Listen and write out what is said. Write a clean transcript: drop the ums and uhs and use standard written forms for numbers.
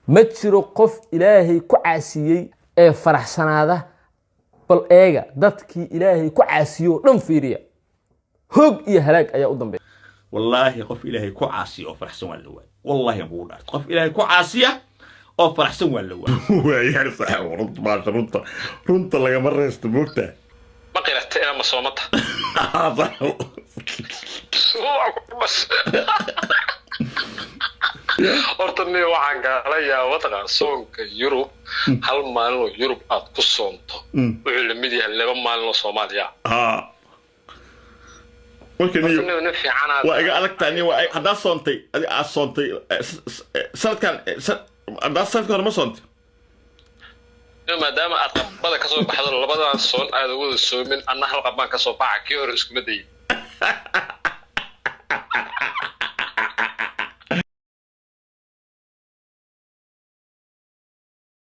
ما تشيرو قف إلهي كعاسيي فرح سنادة بل إيجا دتكي إلهي كعاسيو لم فيريا هوج يهلاك أيا قدام بي والله قف إلهي كعاسي أو فرح سوى اللواء والله يقول قف إلهي كعاسية أو فرح سوى اللواء ويعني صح ورنت ما رنت لقى مرة يستبوكته ما قلت أنا مصومتها بس hortani waxaan gaalayaa waddanka soonka Yurub hal maalin oo Yurub aad ku soonto wuxuu la mid yahay laba maalin oo Soomaaliya markani waa iga adagtaani waa hadaa soontay adiga aad soontay sanadkan hadaa sanadkan ma soontay maadaama aad qabada ka soo baxdo labadaan soon aad ugu soomin anna hal qabaan ka soo baxa kii hore isku maday